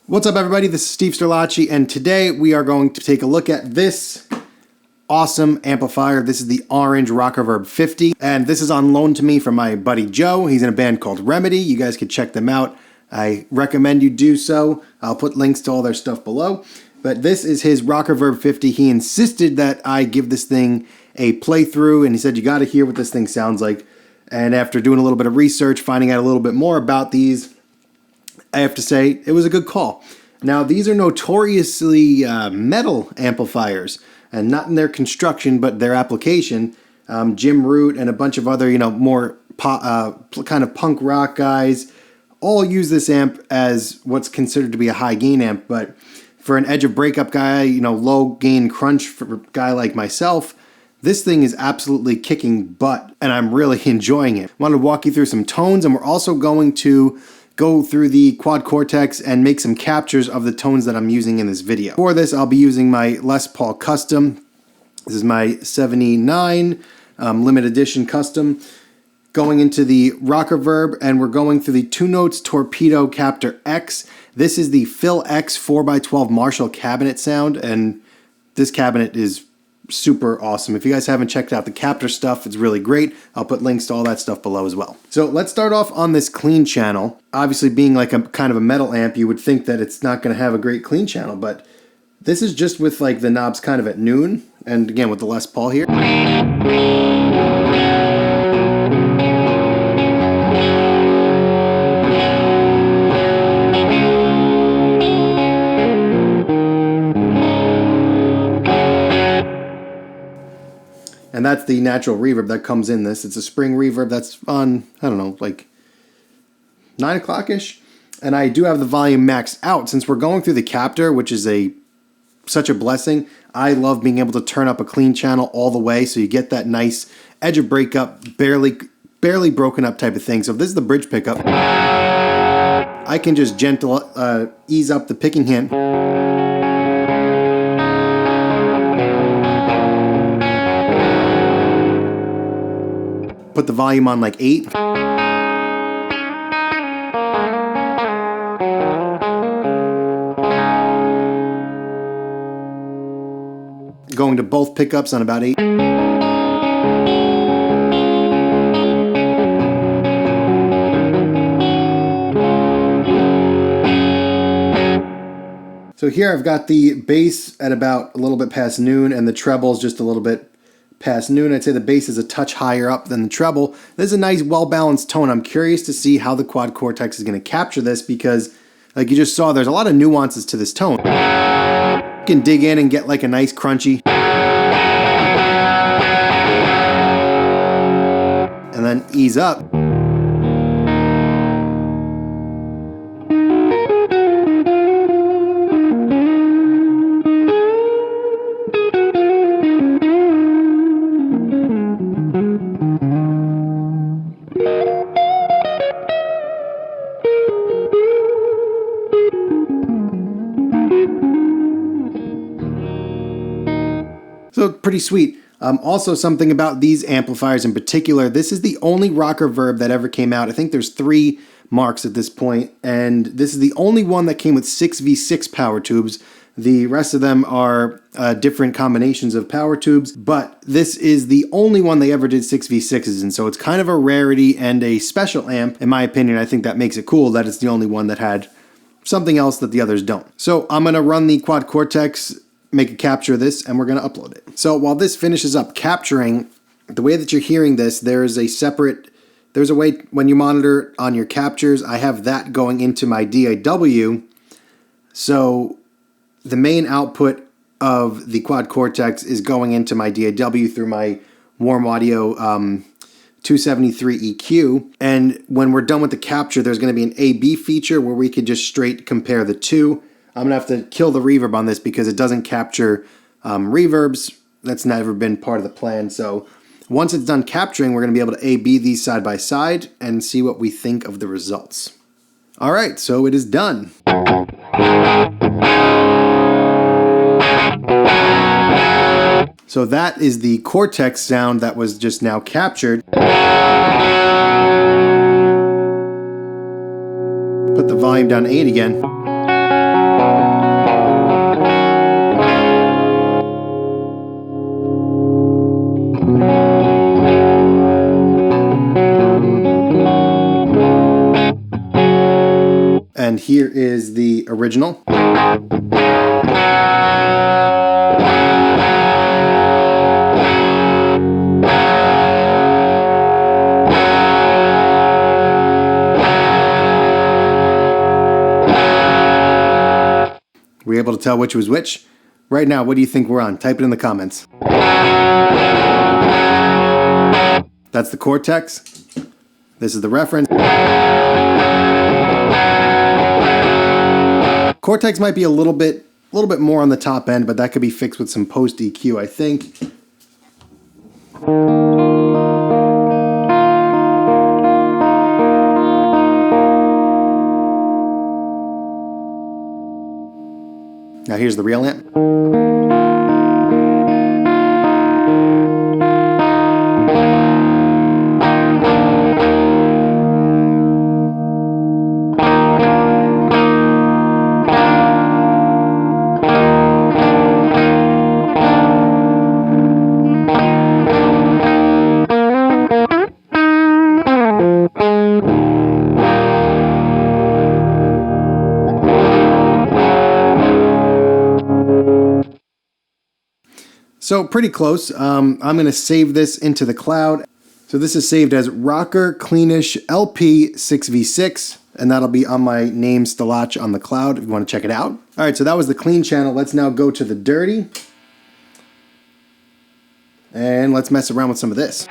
What's up, everybody? This is Steve StaLacH, and today we are going to take a look at this awesome amplifier. This is the orange Rockerverb 50, and this is on loan to me from my buddy Joe. He's in a band called Remedy. You guys can check them out. I recommend you do so. I'll put links to all their stuff below. But this is his Rockerverb 50. He insisted that I give this thing a playthrough, and he said, you got to hear what this thing sounds like. And after doing a little bit of research, finding out a little bit more about these, I have to say it was a good call. Now, these are notoriously metal amplifiers, and not in their construction, but their application. Jim Root and a bunch of other, more kind of punk rock guys all use this amp as what's considered to be a high gain amp. But for an edge of breakup guy, low gain crunch for a guy like myself, this thing is absolutely kicking butt, and I'm really enjoying it. I wanted to walk you through some tones, and we're also going to go through the Quad Cortex and make some captures of the tones that I'm using in this video. For this, I'll be using my Les Paul Custom. This is my 79 limited edition custom. Going into the Rockerverb, and we're going through the 2 Notes Torpedo Captor X. This is the Phil X 4x12 Marshall cabinet sound, and this cabinet is super awesome. If you guys haven't checked out the Captor stuff, it's really great. I'll put links to all that stuff below as well. So let's start off on this clean channel. Obviously, being like a kind of a metal amp, you would think that it's not going to have a great clean channel, but this is just with like the knobs kind of at noon, and again with the Les Paul here. And that's the natural reverb that comes in this. It's a spring reverb that's on, I don't know, like 9 o'clock-ish. And I do have the volume maxed out. Since we're going through the Captor, which is such a blessing, I love being able to turn up a clean channel all the way so you get that nice edge of breakup, barely broken up type of thing. So if this is the bridge pickup, I can just ease up the picking hand. Put the volume on like 8. Going to both pickups on about 8. So here I've got the bass at about a little bit past noon, and the trebles just a little bit past noon. I'd say the bass is a touch higher up than the treble. This is a nice, well-balanced tone. I'm curious to see how the Quad Cortex is going to capture this because, like you just saw, there's a lot of nuances to this tone. You can dig in and get like a nice crunchy, and then ease up. So pretty sweet. Also something about these amplifiers in particular, this is the only Rockerverb that ever came out. I think there's 3 marks at this point, and this is the only one that came with 6v6 power tubes. The rest of them are different combinations of power tubes, but this is the only one they ever did 6v6s, and so it's kind of a rarity and a special amp. In my opinion, I think that makes it cool that it's the only one that had something else that the others don't. So I'm going to run the Quad Cortex, make a capture of this, and we're going to upload it. So while this finishes up capturing, the way that you're hearing this, there's a way when you monitor on your captures, I have that going into my DAW. So the main output of the Quad Cortex is going into my DAW through my Warm Audio 273 EQ. And when we're done with the capture, there's going to be an A/B feature where we could just straight compare the two. I'm going to have to kill the reverb on this because it doesn't capture reverbs. That's never been part of the plan. So once it's done capturing, we're going to be able to A/B these side by side and see what we think of the results. All right, so it is done. So that is the Cortex sound that was just now captured. Put the volume down to 8 again. here is the original. Were you able to tell which was which? Right now, what do you think we're on? Type it in the comments. That's the Cortex. This is the reference. Cortex might be a little bit more on the top end, but that could be fixed with some post EQ, I think. Now here's the real amp. So pretty close. I'm going to save this into the cloud. So this is saved as Rocker Cleanish LP 6v6, and that'll be on my name StaLacH on the cloud if you want to check it out. All right, so that was the clean channel. Let's now go to the dirty. And let's mess around with some of this.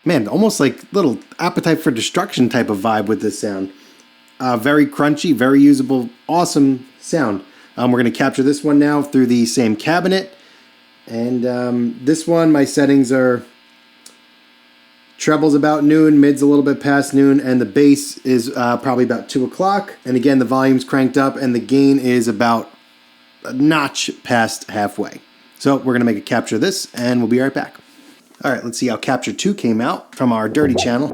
Man, almost like little Appetite for Destruction type of vibe with this sound. Very crunchy, very usable, awesome sound. We're going to capture this one now through the same cabinet. And this one, my settings are treble's about noon, mid's a little bit past noon, and the bass is probably about 2 o'clock. And again, the volume's cranked up, and the gain is about a notch past halfway. So we're going to make a capture of this, and we'll be right back. All right, let's see how Capture 2 came out from our dirty channel.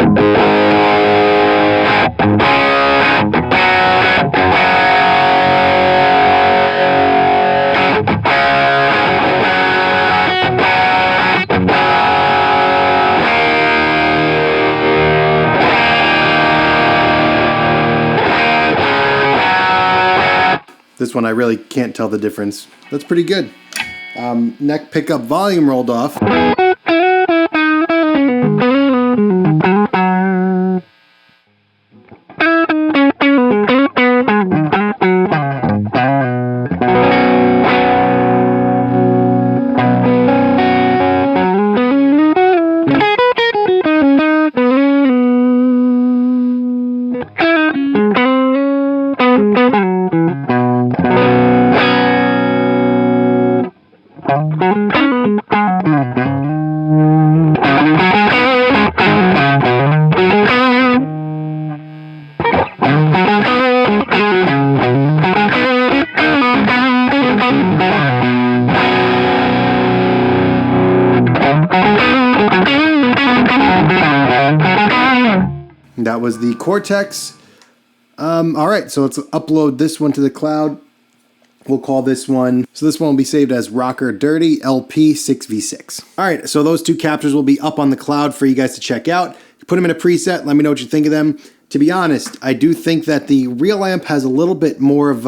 This one I really can't tell the difference. That's pretty good. Neck pickup volume rolled off. That was the Cortex. All right, so let's upload this one to the cloud. We'll call this one, so this one will be saved as Rocker Dirty LP 6v6. All right, so those two captures will be up on the cloud for you guys to check out. Put them in a preset, let me know what you think of them. To be honest, I do think that the real amp has a little bit more of,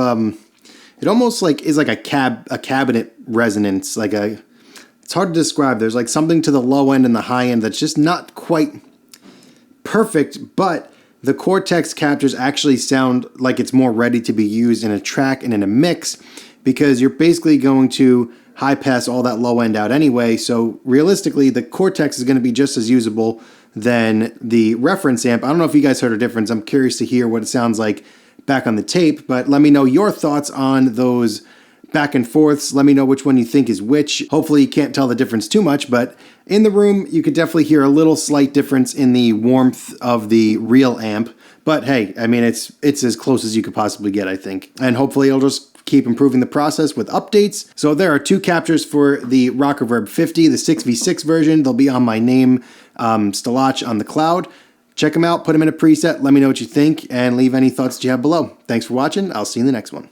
it almost like is like a cabinet resonance, it's hard to describe. There's like something to the low end and the high end that's just not quite perfect, but the Cortex captures actually sound like it's more ready to be used in a track and in a mix, because you're basically going to high pass all that low end out anyway. So realistically, the Cortex is going to be just as usable than the reference amp. I don't know if you guys heard a difference. I'm curious to hear what it sounds like back on the tape, but let me know your thoughts on those back and forths. Let me know which one you think is which. Hopefully you can't tell the difference too much, but in the room, you could definitely hear a little slight difference in the warmth of the real amp. But hey, I mean, it's as close as you could possibly get, I think. And hopefully it'll just keep improving the process with updates. So there are 2 captures for the Rockerverb 50, the 6v6 version. They'll be on my name, StaLacH on the cloud. Check them out, put them in a preset, let me know what you think, and leave any thoughts that you have below. Thanks for watching. I'll see you in the next one.